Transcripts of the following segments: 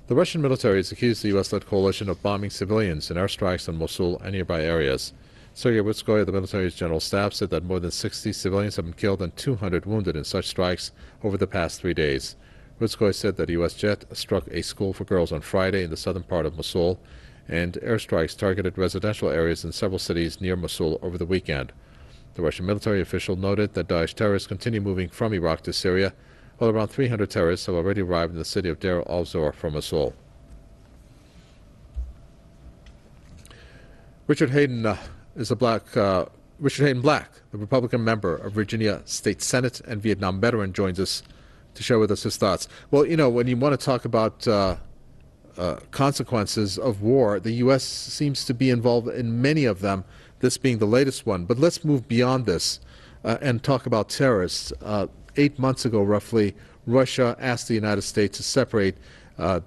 The Russian military has accused the U.S.-led coalition of bombing civilians in airstrikes on Mosul and nearby areas. Sergei Witskoy, the military's general staff, said that more than 60 civilians have been killed and 200 wounded in such strikes over the past 3 days. Witskoy said that a U.S. jet struck a school for girls on Friday in the southern part of Mosul, and airstrikes targeted residential areas in several cities near Mosul over the weekend. The Russian military official noted that Daesh terrorists continue moving from Iraq to Syria, while around 300 terrorists have already arrived in the city of Deir al-Zor from Mosul. Richard Hayden Black, the Republican member of Virginia State Senate and Vietnam veteran, joins us to share with us his thoughts. Well, you know, when you want to talk about consequences of war, the U.S. seems to be involved in many of them, this being the latest one. But let's move beyond this and talk about terrorists. 8 months ago, roughly, Russia asked the United States to separate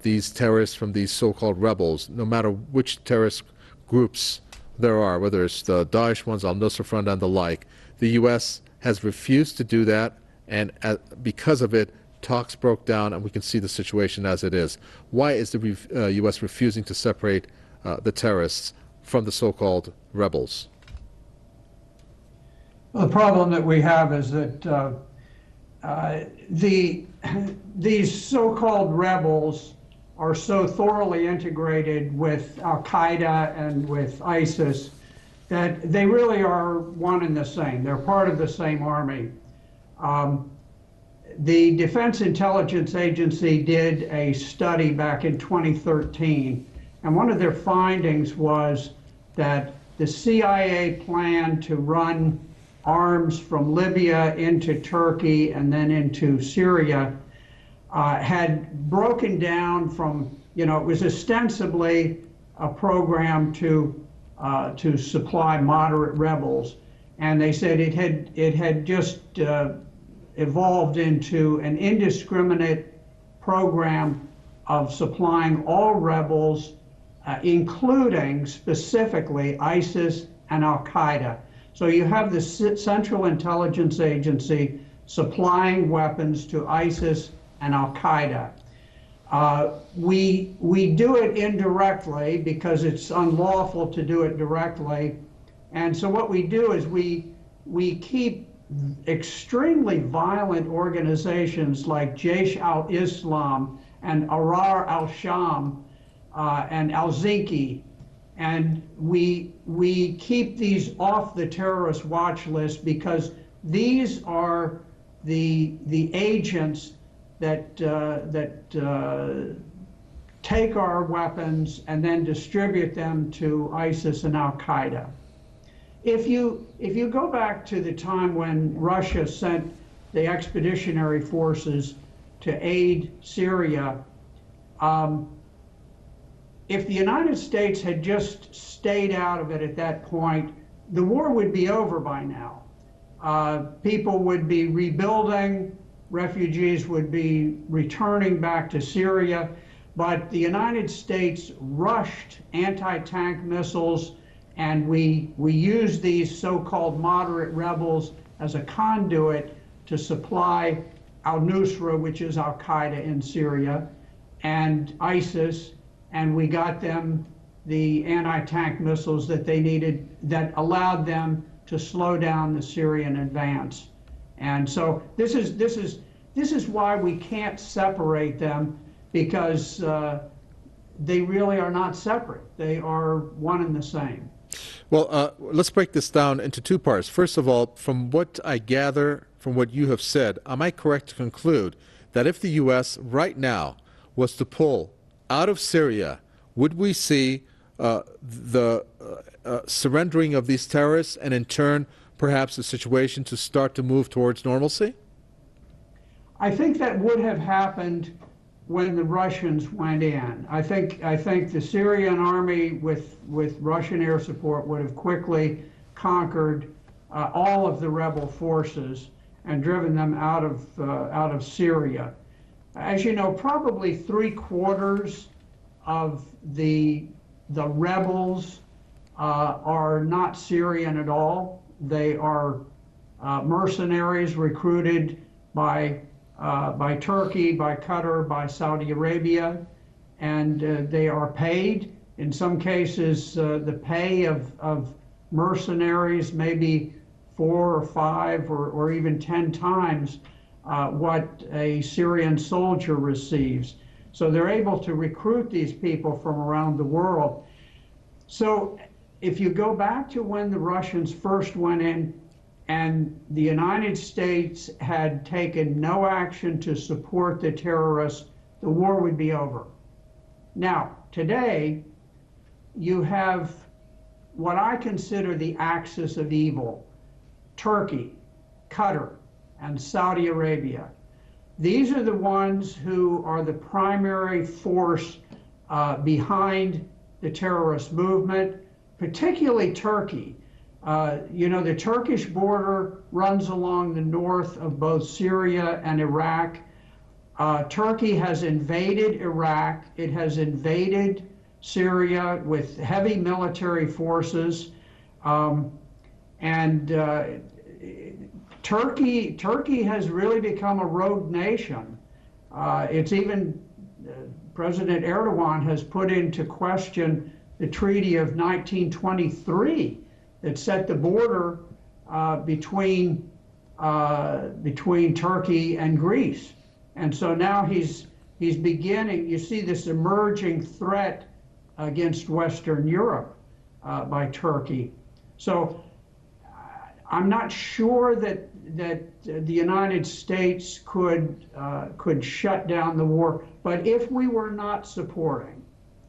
these terrorists from these so-called rebels, no matter which terrorist groups there are, whether it's the Daesh ones, al-Nusra Front, and the like. The U.S. has refused to do that, and because of it, talks broke down, and we can see the situation as it is. Why is the U.S. refusing to separate the terrorists from the so-called rebels? Well, the problem that we have is that these so-called rebels are so thoroughly integrated with Al-Qaeda and with ISIS that they really are one and the same. They're part of the same army. The Defense Intelligence Agency did a study back in 2013, and one of their findings was that the CIA planned to run arms from Libya into Turkey and then into Syria had broken down from, it was ostensibly a program to supply moderate rebels, and they said it had just evolved into an indiscriminate program of supplying all rebels, including specifically ISIS and Al-Qaeda. So you have the Central Intelligence Agency supplying weapons to ISIS and Al-Qaeda. We do it indirectly because it's unlawful to do it directly. And so what we do is we keep extremely violent organizations like Jaish al-Islam and Ahrar al-Sham and al-Zinki, and we keep these off the terrorist watch list because these are the agents that take our weapons and then distribute them to ISIS and Al-Qaeda. If you go back to the time when Russia sent the expeditionary forces to aid Syria, if the United States had just stayed out of it at that point, the war would be over by now. People would be rebuilding, refugees would be returning back to Syria, but the United States rushed anti-tank missiles, and we used these so-called moderate rebels as a conduit to supply al-Nusra, which is Al-Qaeda in Syria, and ISIS, and we got them the anti-tank missiles that they needed that allowed them to slow down the Syrian advance. And so this is why we can't separate them, because they really are not separate. They are one and the same. Well, let's break this down into two parts. First of all, from what I gather from what you have said, am I correct to conclude that if the U.S. right now was to pull out of Syria, would we see the surrendering of these terrorists and in turn perhaps the situation to start to move towards normalcy? I think that would have happened when the Russians went in. I think the Syrian army with Russian air support would have quickly conquered all of the rebel forces and driven them out of Syria. As you know, probably 3/4 of the rebels are not Syrian at all. They are mercenaries recruited by Turkey, by Qatar, by Saudi Arabia, and they are paid. In some cases, the pay of mercenaries may be 4 or 5 or even 10 times what a Syrian soldier receives. So they're able to recruit these people from around the world. So if you go back to when the Russians first went in and the United States had taken no action to support the terrorists, the war would be over. Now, today, you have what I consider the axis of evil: Turkey, Qatar, and Saudi Arabia. These are the ones who are the primary force behind the terrorist movement, particularly Turkey. The Turkish border runs along the north of both Syria and Iraq. Turkey has invaded Iraq. It has invaded Syria with heavy military forces. Turkey has really become a rogue nation. It's even, President Erdogan has put into question the Treaty of 1923 that set the border between Turkey and Greece. And so now he's beginning, you see this emerging threat against Western Europe by Turkey. So I'm not sure that the United States could shut down the war, but if we were not supporting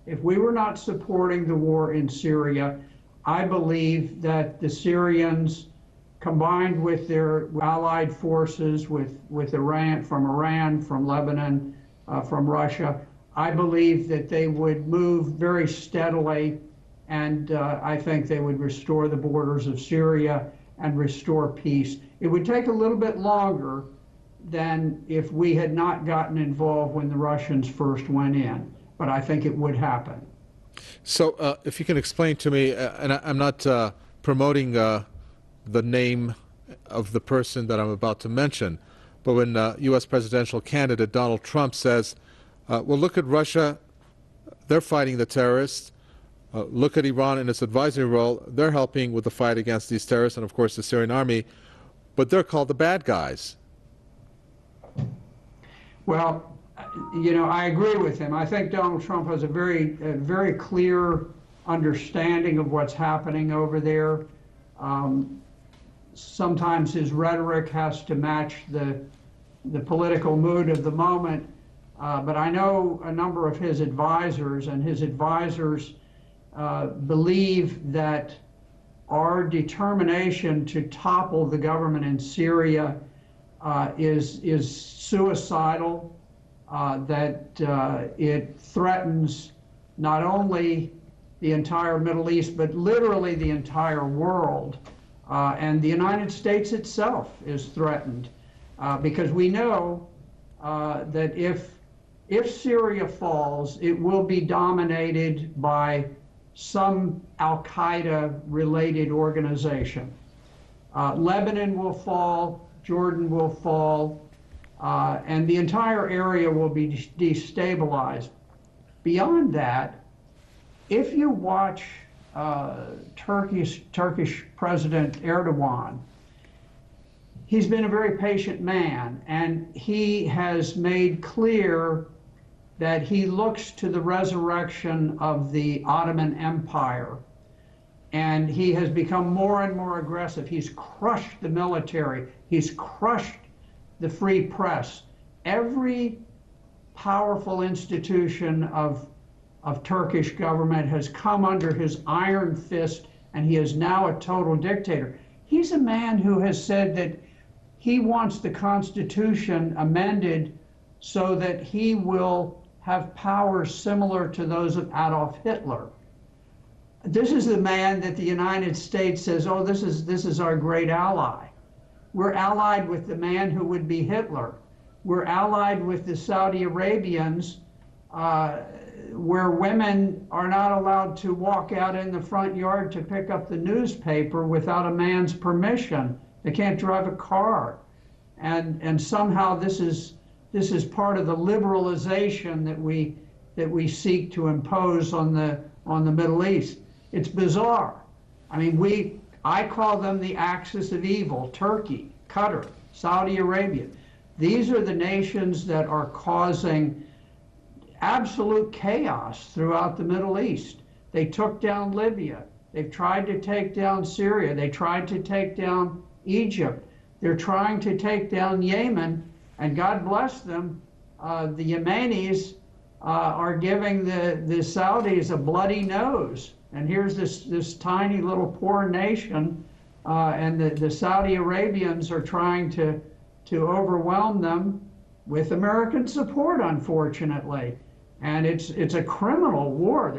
the war in Syria, I believe that the Syrians, combined with their allied forces, with Iran, from Lebanon, from Russia, I believe that they would move very steadily, and I think they would restore the borders of Syria and restore peace. It would take a little bit longer than if we had not gotten involved when the Russians first went in, but I think it would happen. So if you can explain to me, and I'm not promoting the name of the person that I'm about to mention, but when U.S. presidential candidate Donald Trump says, well, look at Russia, they're fighting the terrorists. Look at Iran in its advisory role. They're helping with the fight against these terrorists and, of course, the Syrian army, but they're called the bad guys. Well, I agree with him. I think Donald Trump has a very clear understanding of what's happening over there. Sometimes his rhetoric has to match the political mood of the moment. But I know a number of his advisors, and his advisors believe that our determination to topple the government in Syria is suicidal, that it threatens not only the entire Middle East, but literally the entire world. And the United States itself is threatened, because we know that if Syria falls, it will be dominated by some Al-Qaeda related organization. Lebanon will fall, Jordan will fall, and the entire area will be destabilized. Beyond that, if you watch Turkish President Erdogan, he's been a very patient man, and he has made clear that he looks to the resurrection of the Ottoman Empire, and he has become more and more aggressive. He's crushed the military. He's crushed the free press. Every powerful institution of Turkish government has come under his iron fist, and he is now a total dictator. He's a man who has said that he wants the Constitution amended so that he will have powers similar to those of Adolf Hitler. This is the man that the United States says, oh, this is our great ally. We're allied with the man who would be Hitler. We're allied with the Saudi Arabians, where women are not allowed to walk out in the front yard to pick up the newspaper without a man's permission. They can't drive a car. And somehow this is part of the liberalization that we that we seek to impose on the Middle East. It's bizarre. I mean, I call them the axis of evil: Turkey, Qatar, Saudi Arabia. These are the nations that are causing absolute chaos throughout the Middle East. They took down Libya. They've tried to take down Syria. They tried to take down Egypt. They're trying to take down Yemen, and God bless them, the Yemenis are giving the Saudis a bloody nose. And here's this tiny little poor nation, and the Saudi Arabians are trying to overwhelm them with American support, unfortunately. And it's a criminal war.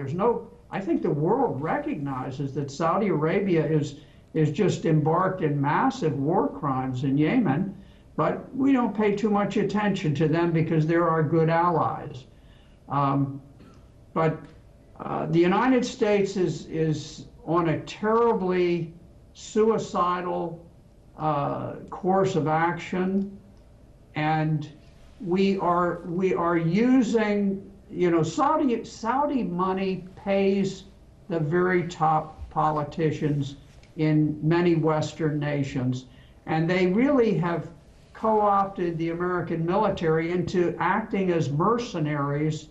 I think the world recognizes that Saudi Arabia is just embarked in massive war crimes in Yemen, but we don't pay too much attention to them because they're our good allies. But the United States is on a terribly suicidal course of action, and we are using, Saudi money pays the very top politicians in many Western nations, and they really have co-opted the American military into acting as mercenaries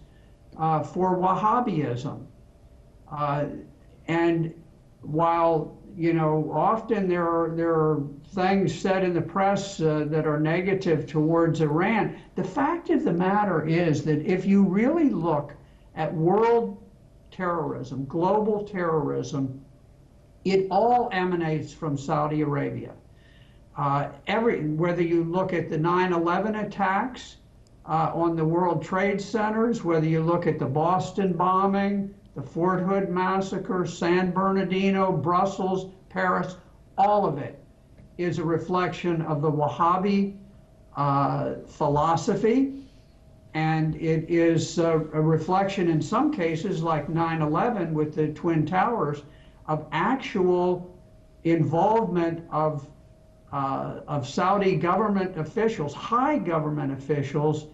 for Wahhabism. And while often there are things said in the press that are negative towards Iran, the fact of the matter is that if you really look at world terrorism, global terrorism, it all emanates from Saudi Arabia. Whether you look at the 9/11 attacks on the World Trade Centers, whether you look at the Boston bombing, the Fort Hood massacre, San Bernardino, Brussels, Paris, all of it is a reflection of the Wahhabi philosophy, and it is a reflection in some cases, like 9/11 with the Twin Towers, of actual involvement of Saudi government officials, high government officials,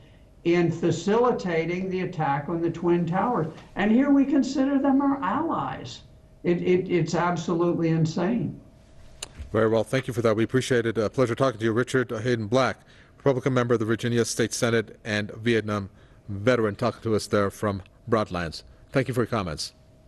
in facilitating the attack on the Twin Towers. And here we consider them our allies. It's absolutely insane. Very well. Thank you for that. We appreciate it. A pleasure talking to you. Richard Hayden Black, Republican member of the Virginia State Senate and Vietnam veteran, talking to us there from Broadlands. Thank you for your comments.